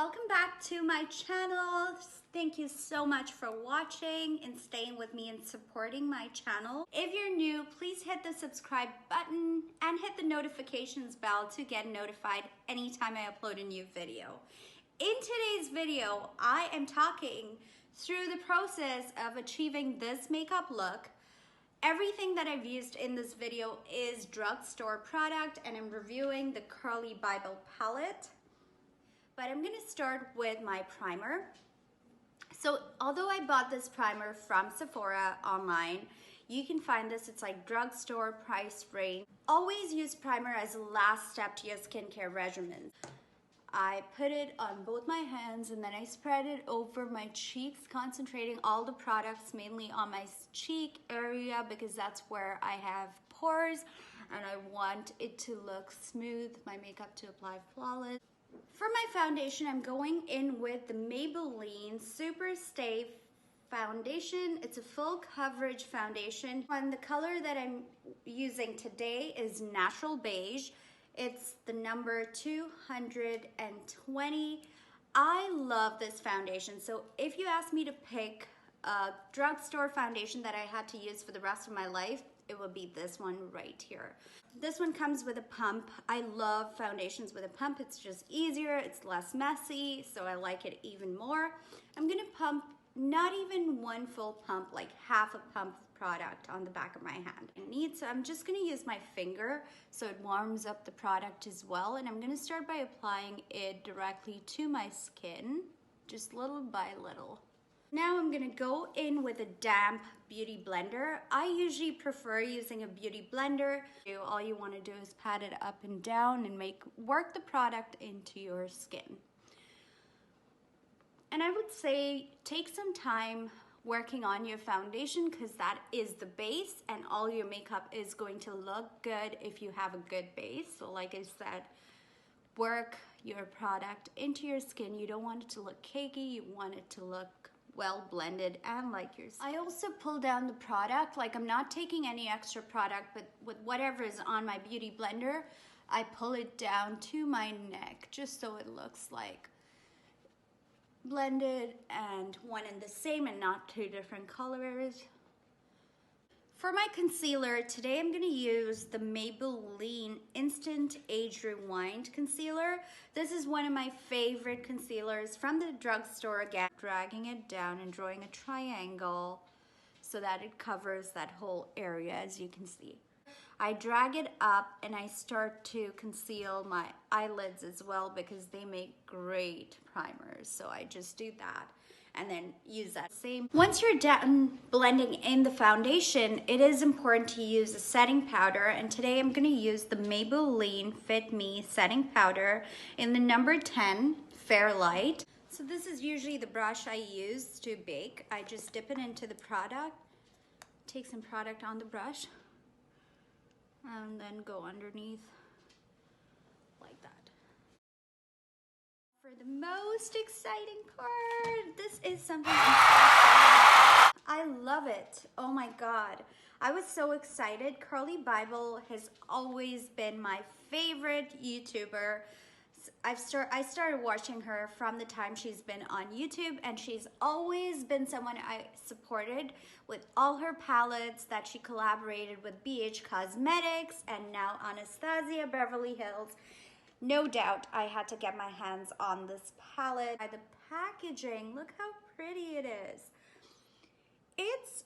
welcome back to my channel. Thank you so much for watching and staying with me and supporting my channel. If you're new, please hit the subscribe button and hit the notifications bell to get notified anytime I upload a new video. In today's video, I am talking through the process of achieving this makeup look. Everything that I've used in this video is drugstore product, and I'm reviewing the Carli Bybel palette. But I'm gonna start with my primer. So although I bought this primer from Sephora online, you can find this, it's like drugstore price range. Always use primer as a last step to your skincare regimen. I put it on both my hands and then I spread it over my cheeks, concentrating all the products mainly on my cheek area because that's where I have pores and I want it to look smooth, my makeup to apply flawless. For my foundation, I'm going in with the Maybelline Superstay foundation. It's a full coverage foundation. And the color that I'm using today is Natural Beige. It's the number 220. I love this foundation. So if you ask me to pick a drugstore foundation that I had to use for the rest of my life, it would be this one right here. This one comes with a pump. I love foundations with a pump. It's just easier, it's less messy, so I like it even more. I'm gonna pump not even one full pump, like half a pump of product on the back of my hand. So I'm just gonna use my finger so it warms up the product as well, and I'm gonna start by applying it directly to my skin, just little by little. Now I'm gonna go in with a damp beauty blender. I usually prefer using a beauty blender. All you wanna do is pat it up and down and work the product into your skin. And I would say take some time working on your foundation because that is the base and all your makeup is going to look good if you have a good base. So like I said, work your product into your skin. You don't want it to look cakey, you want it to look well blended and like your skin. I also pull down the product, like I'm not taking any extra product, but with whatever is on my beauty blender, I pull it down to my neck just so it looks like blended and one and the same and not two different colors. For my concealer, today I'm gonna use the Maybelline Instant Age Rewind Concealer. This is one of my favorite concealers from the drugstore. Again, dragging it down and drawing a triangle so that it covers that whole area, as you can see. I drag it up and I start to conceal my eyelids as well because they make great primers. So I just do that and then use that same. Once you're done blending in the foundation, it is important to use a setting powder, and today I'm gonna use the Maybelline Fit Me setting powder in the number 10 Fairlight. So this is usually the brush I use to bake. I just dip it into the product, take some product on the brush, and then go underneath like that. For the most exciting part, this is something I'm so excited about. I love it. Oh my God. I was so excited. Carli Bybel has always been my favorite YouTuber. I started watching her from the time she's been on YouTube, and she's always been someone I supported with all her palettes that she collaborated with Beige Cosmetics and now Anastasia, Beverly Hills. No doubt I had to get my hands on this palette. The packaging, look how pretty it is. It's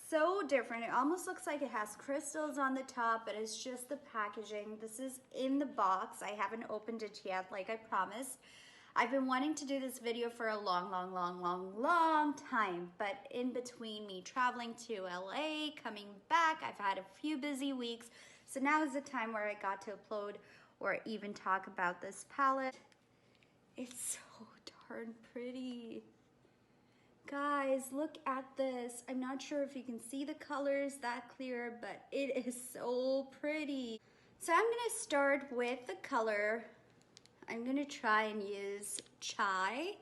so different. It almost looks like it has crystals on the top, but it's just the packaging. This is in the box. I haven't opened it yet, like I promised. I've been wanting to do this video for a long time, but in between me traveling to LA, coming back, I've had a few busy weeks. So now is the time where I got to upload or even talk about this palette. It's so darn pretty. Guys, look at this. I'm not sure if you can see the colors that clear, but it is so pretty. So I'm gonna start with the color. I'm gonna try and use Chai.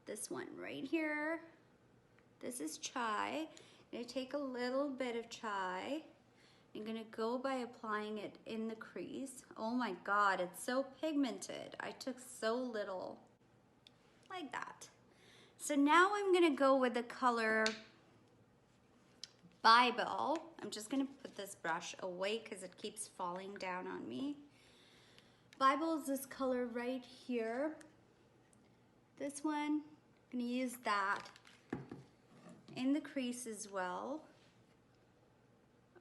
This one right here. This is Chai. I'm gonna take a little bit of Chai I'm gonna go by applying it in the crease. Oh my God, it's so pigmented. I took so little, like that. So now I'm gonna go with the color Bybel. I'm just gonna put this brush away because it keeps falling down on me. Bybel is this color right here. This one, I'm gonna use that in the crease as well,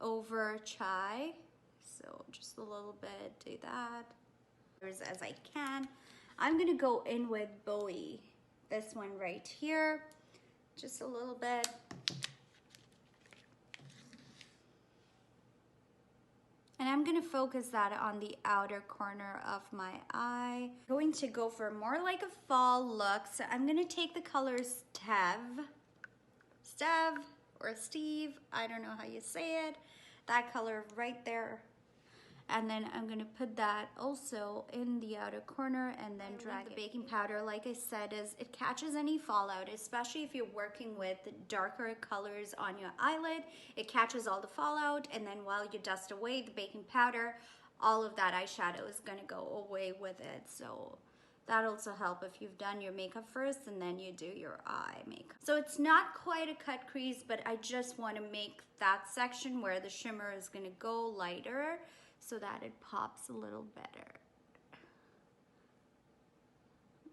over chai. So just a little bit, do that as I can. I'm gonna go in with Bowie, this one right here, just a little bit. And I'm gonna focus that on the outer corner of my eye. I'm going to go for more like a fall look. So I'm gonna take the color Stev or Steve, I don't know how you say it. That color right there. And then I'm gonna put that also in the outer corner and then drag the baking powder. Like I said, it catches any fallout, especially if you're working with darker colors on your eyelid. It catches all the fallout, and then while you dust away the baking powder, all of that eyeshadow is gonna go away with it. So that also helps if you've done your makeup first and then you do your eye makeup. So it's not quite a cut crease, but I just wanna make that section where the shimmer is gonna go lighter, so that it pops a little better.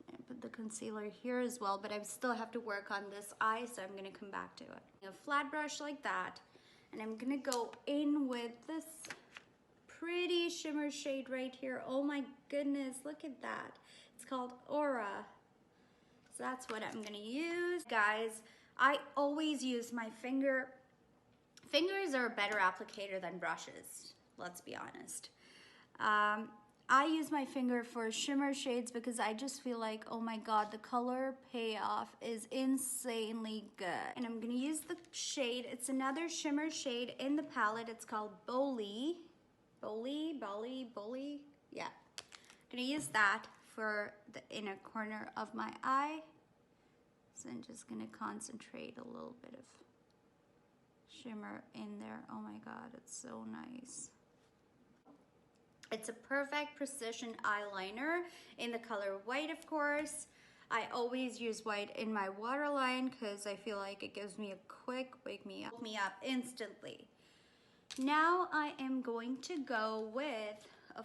I put the concealer here as well, but I still have to work on this eye, so I'm gonna come back to it. A flat brush like that, and I'm gonna go in with this pretty shimmer shade right here. Oh my goodness, look at that. It's called Aura. So that's what I'm gonna use. Guys, I always use my finger. Fingers are a better applicator than brushes. Let's be honest. I use my finger for shimmer shades because I just feel like, oh my God, the color payoff is insanely good. And I'm gonna use the shade, it's another shimmer shade in the palette. It's called Bolly. Yeah. I'm gonna use that for the inner corner of my eye. So I'm just gonna concentrate a little bit of shimmer in there. Oh my God, it's so nice. It's a perfect precision eyeliner in the color white, of course. I always use white in my waterline because I feel like it gives me a quick wake me up instantly. Now I am going to go with a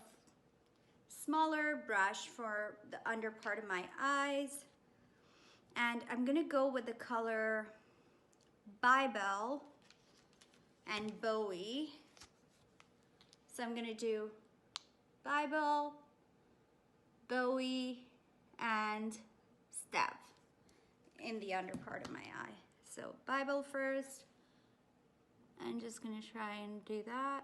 smaller brush for the under part of my eyes. And I'm gonna go with the color Bybel and Bowie. So I'm gonna do Bybel, Bowie, and Stev in the under part of my eye. So Bybel first. I'm just gonna try and do that.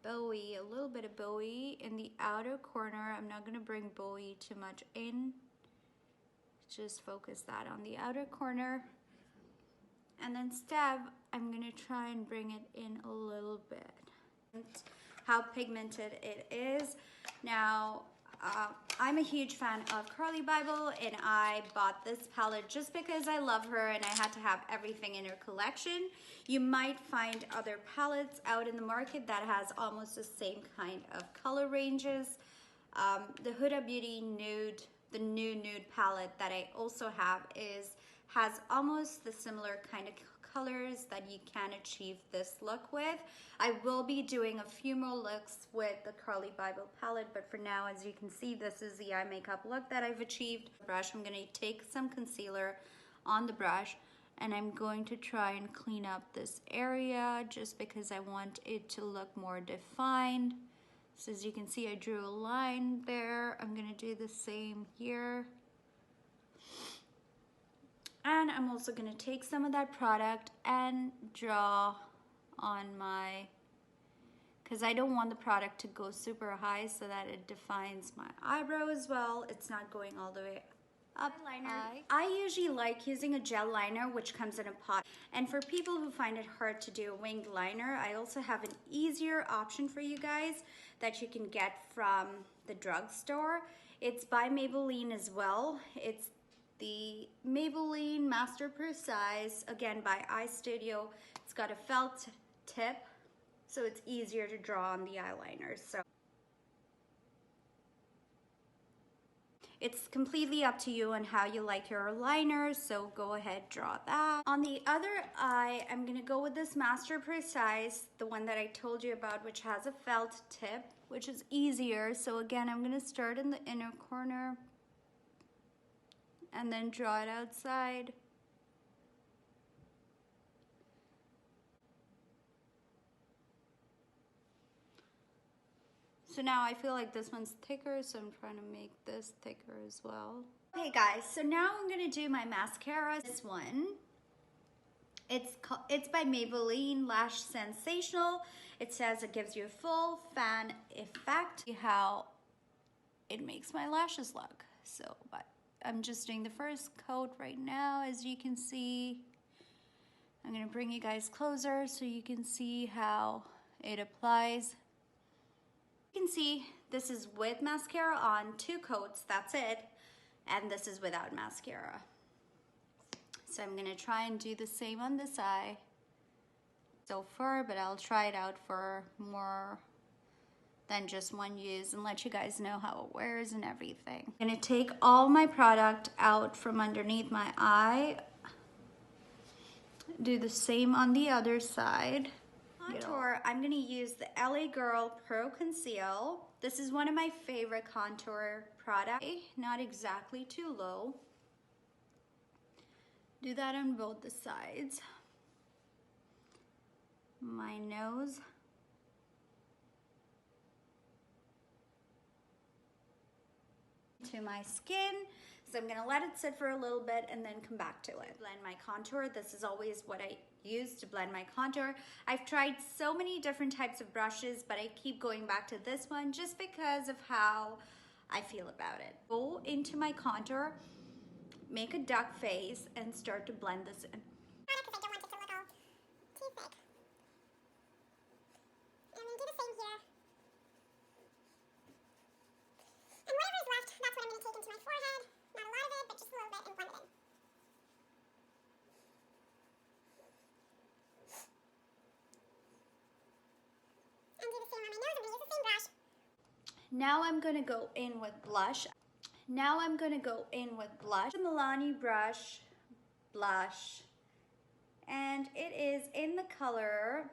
Bowie, a little bit of Bowie in the outer corner. I'm not gonna bring Bowie too much in. Just focus that on the outer corner. And then Stev, I'm gonna try and bring it in a little bit. How pigmented it is. Now, I'm a huge fan of Carli Bybel, and I bought this palette just because I love her and I had to have everything in her collection. You might find other palettes out in the market that has almost the same kind of color ranges. The Huda Beauty Nude, the new nude palette that I also have has almost the similar kind of colors that you can achieve this look with. I will be doing a few more looks with the Carli Bybel palette, but for now, as you can see, this is the eye makeup look that I've achieved. Brush, I'm gonna take some concealer on the brush and I'm going to try and clean up this area just because I want it to look more defined. So as you can see, I drew a line there. I'm gonna do the same here. And I'm also gonna take some of that product and draw on my, because I don't want the product to go super high so that it defines my eyebrow as well. It's not going all the way up. Eyeliner. I usually like using a gel liner, which comes in a pot. And for people who find it hard to do a winged liner, I also have an easier option for you guys that you can get from the drugstore. It's by Maybelline as well. It's the Maybelline Master Precise, again by Eyeshadow. It's got a felt tip, so it's easier to draw on the eyeliner. So it's completely up to you on how you like your liners, so go ahead, draw that. On the other eye, I'm gonna go with this Master Precise, the one that I told you about, which has a felt tip, which is easier. So again, I'm gonna start in the inner corner and then draw it outside. So now I feel like this one's thicker, so I'm trying to make this thicker as well. Okay guys, so now I'm gonna do my mascara. This one, it's by Maybelline Lash Sensational. It says it gives you a full fan effect. See how it makes my lashes look. So, but I'm just doing the first coat right now, as you can see. I'm gonna bring you guys closer so you can see how it applies. You can see this is with mascara on, 2 coats, that's it. And this is without mascara. So I'm gonna try and do the same on this eye so far, but I'll try it out for more than just one use and let you guys know how it wears and everything. I'm gonna take all my product out from underneath my eye. Do the same on the other side. Contour, I'm gonna use the LA Girl Pro Conceal. This is one of my favorite contour products. Not exactly too low. Do that on both the sides. My nose. To my skin. So I'm gonna let it sit for a little bit and then come back to it. Blend my contour. This is always what I use to blend my contour. I've tried so many different types of brushes, but I keep going back to this one just because of how I feel about it. Go into my contour, make a duck face, and start to blend this in. Now I'm gonna go in with blush. Now I'm gonna go in with blush. The Milani brush blush, and it is in the color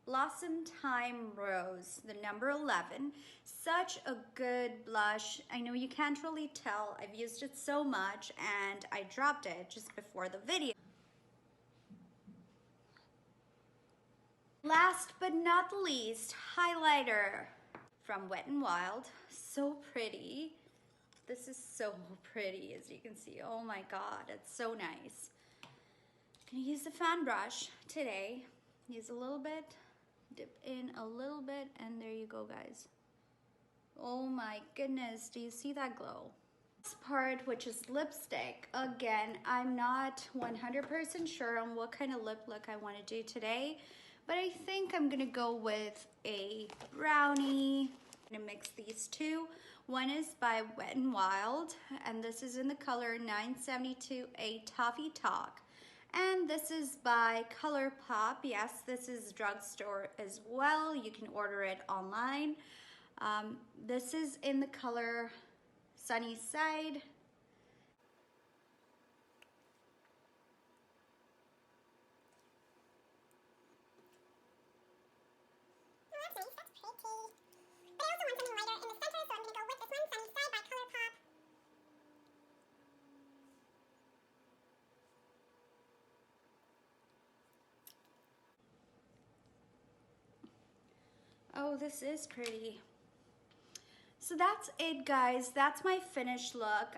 Blossom Time Rose, the number 11. Such a good blush. I know you can't really tell. I've used it so much and I dropped it just before the video. Last but not the least, highlighter from Wet n Wild. So pretty. This is so pretty, as you can see. Oh my God, it's so nice. I'm gonna use the fan brush today. Use a little bit, dip in a little bit, and there you go, guys. Oh my goodness, do you see that glow? This part, which is lipstick. Again, I'm not 100% sure on what kind of lip look I want to do today, but I think I'm gonna go with a brownie. I'm gonna mix these two. One is by Wet n Wild, and this is in the color 972 A Toffee Talk. And this is by ColourPop. Yes, this is Drugstore as well. You can order it online. This is in the color Sunny Side. Oh, this is pretty. So that's it, guys. That's my finished look.